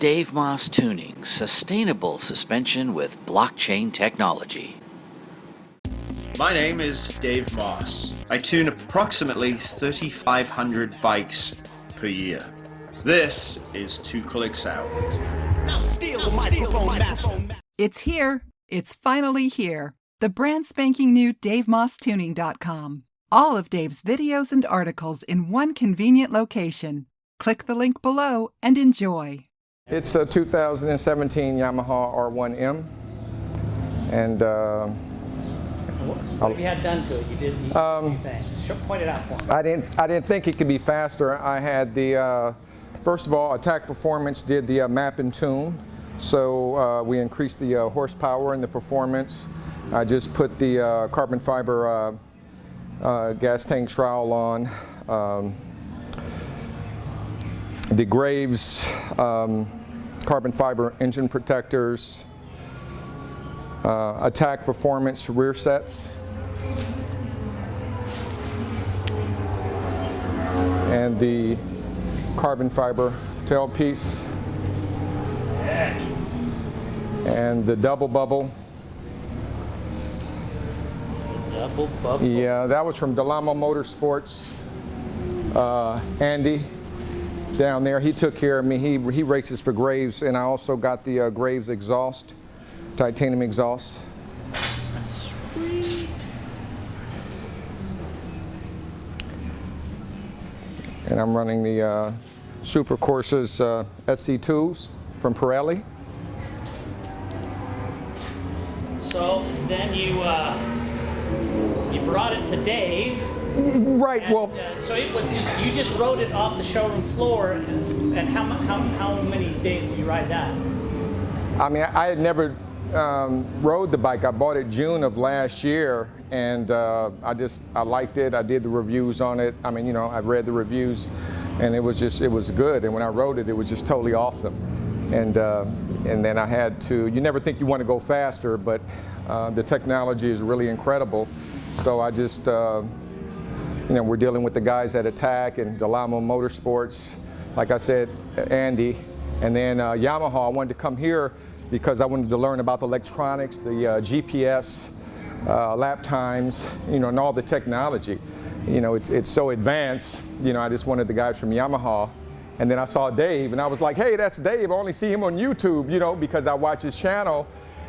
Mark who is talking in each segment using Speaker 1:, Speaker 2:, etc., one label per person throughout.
Speaker 1: Dave Moss Tuning, sustainable suspension with blockchain technology.
Speaker 2: My name is Dave Moss. I tune approximately 3,500 bikes per year. This is 2 Clicks Out.
Speaker 3: Now steal the microphone.
Speaker 4: It's here. It's finally here. The brand spanking new DaveMossTuning.com. All of Dave's videos and articles in one convenient location. Click the link below and enjoy.
Speaker 5: It's a 2017 Yamaha R1M, and
Speaker 3: what have you had done to it? You did anything? Point it out for me.
Speaker 5: I didn't think it could be faster. I had the first of all, Attack Performance did the map and tune, so we increased the horsepower and the performance. I just put the carbon fiber gas tank trowel on. The Graves carbon fiber engine protectors, Attack Performance rear sets, and the carbon fiber tailpiece, and the double bubble.
Speaker 3: Double bubble.
Speaker 5: Yeah, that was from Delamo Motorsports. Andy down there, he took care of me. He races for Graves, and I also got the Graves exhaust, titanium exhaust.
Speaker 3: Sweet.
Speaker 5: And I'm running the Super Courses SC2s from Pirelli.
Speaker 3: So then you brought it to Dave.
Speaker 5: Right.
Speaker 3: And,
Speaker 5: well,
Speaker 3: so it was you just rode it off the showroom floor, and how many days did you ride that?
Speaker 5: I mean, I had never rode the bike. I bought it June of last year, and I liked it. I did the reviews on it. I mean, you know, I read the reviews, and it was good. And when I rode it, it was just totally awesome. And then I had to. You never think you want to go faster, but the technology is really incredible. So I just. You know, we're dealing with the guys at Attack and Delamo Motorsports, like I said, Andy, and then Yamaha. I wanted to come here because I wanted to learn about the electronics, the GPS, lap times, you know, and all the technology. You know, it's so advanced. You know, I just wanted the guys from Yamaha, and then I saw Dave, and I was like, hey, that's Dave. I only see him on YouTube, you know, because I watch his channel,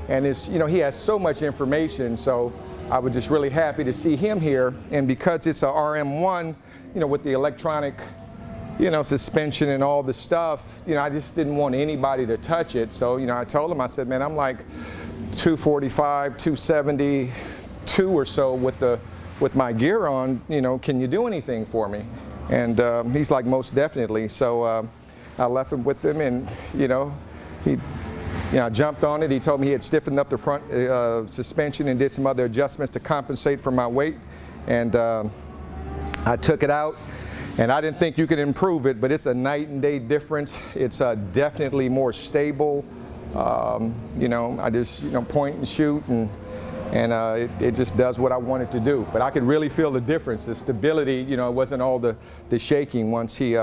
Speaker 5: and it's, you know, he has so much information. So I was just really happy to see him here, and because it's a RM1, you know, with the electronic, you know, suspension and all the stuff, you know, I just didn't want anybody to touch it. So, you know, I told him, I said, man, I'm like 245, 272 or so with my gear on. You know, can you do anything for me? And he's like, most definitely. So I left him with him, and you know, I jumped on it. He told me he had stiffened up the front suspension and did some other adjustments to compensate for my weight. And I took it out, and I didn't think you could improve it, but it's a night and day difference. It's definitely more stable. You know, I just, you know, point and shoot, and it just does what I want it to do. But I could really feel the difference, the stability. You know, it wasn't all the shaking once he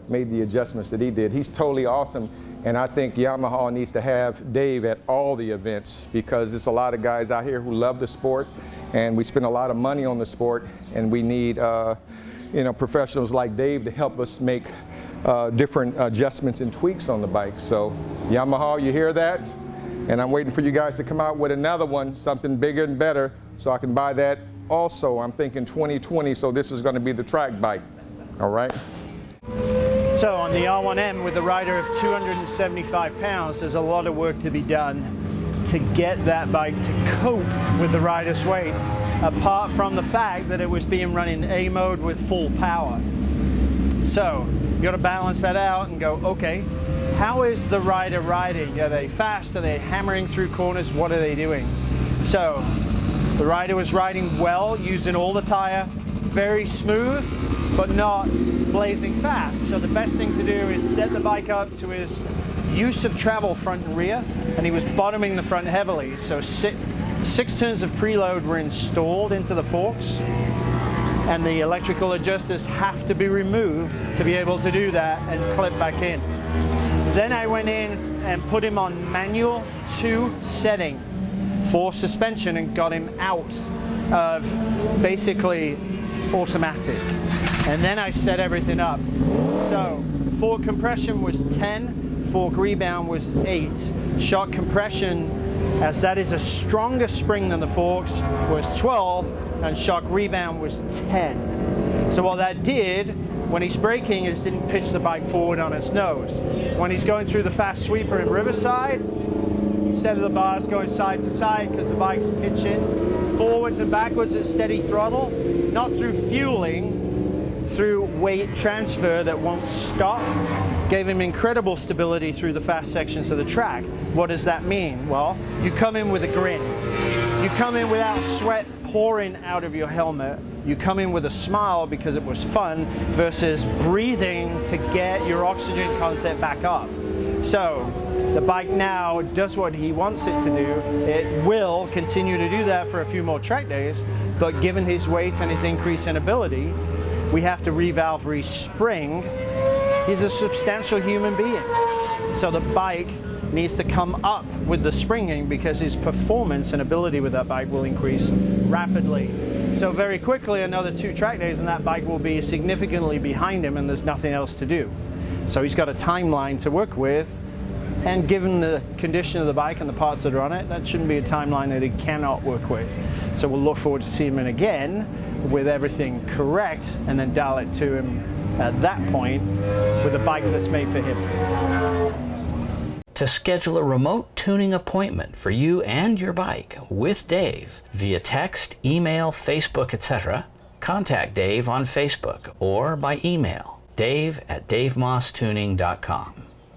Speaker 5: made the adjustments that he did. He's totally awesome. And I think Yamaha needs to have Dave at all the events, because there's a lot of guys out here who love the sport, and we spend a lot of money on the sport, and we need you know, professionals like Dave to help us make different adjustments and tweaks on the bike. So Yamaha, you hear that? And I'm waiting for you guys to come out with another one, something bigger and better, so I can buy that also. I'm thinking 2020, so this is going to be the track bike. All right?
Speaker 6: So on the R1M with a rider of 275 pounds, there's a lot of work to be done to get that bike to cope with the rider's weight, apart from the fact that it was being run in A mode with full power. So you got to balance that out and go, okay, how is the rider riding? Are they fast? Are they hammering through corners? What are they doing? So the rider was riding well, using all the tire, very smooth, but not blazing fast. So the best thing to do is set the bike up to his use of travel front and rear, and he was bottoming the front heavily. So six turns of preload were installed into the forks, and the electrical adjusters have to be removed to be able to do that and clip back in. Then I went in and put him on manual 2 setting for suspension and got him out of basically automatic. And then I set everything up. So fork compression was 10, fork rebound was 8. Shock compression, as that is a stronger spring than the forks, was 12, and shock rebound was 10. So what that did, when he's braking, it didn't pitch the bike forward on its nose. When he's going through the fast sweeper in Riverside, instead of the bars going side to side because the bike's pitching forwards and backwards at steady throttle, not through fueling, through weight transfer that won't stop, gave him incredible stability through the fast sections of the track. What does that mean? Well, you come in with a grin. You come in without sweat pouring out of your helmet. You come in with a smile because it was fun versus breathing to get your oxygen content back up. So the bike now does what he wants it to do. It will continue to do that for a few more track days, but given his weight and his increase in ability, we have to revalve, respring. He's a substantial human being. So the bike needs to come up with the springing because his performance and ability with that bike will increase rapidly. So very quickly, another 2 track days and that bike will be significantly behind him and there's nothing else to do. So he's got a timeline to work with, and given the condition of the bike and the parts that are on it, that shouldn't be a timeline that he cannot work with. So we'll look forward to seeing him again with everything correct and then dial it to him at that point with a bike that's made for him.
Speaker 1: To schedule a remote tuning appointment for you and your bike with Dave via text, email, Facebook, etc., contact Dave on Facebook or by email, dave@davemosstuning.com.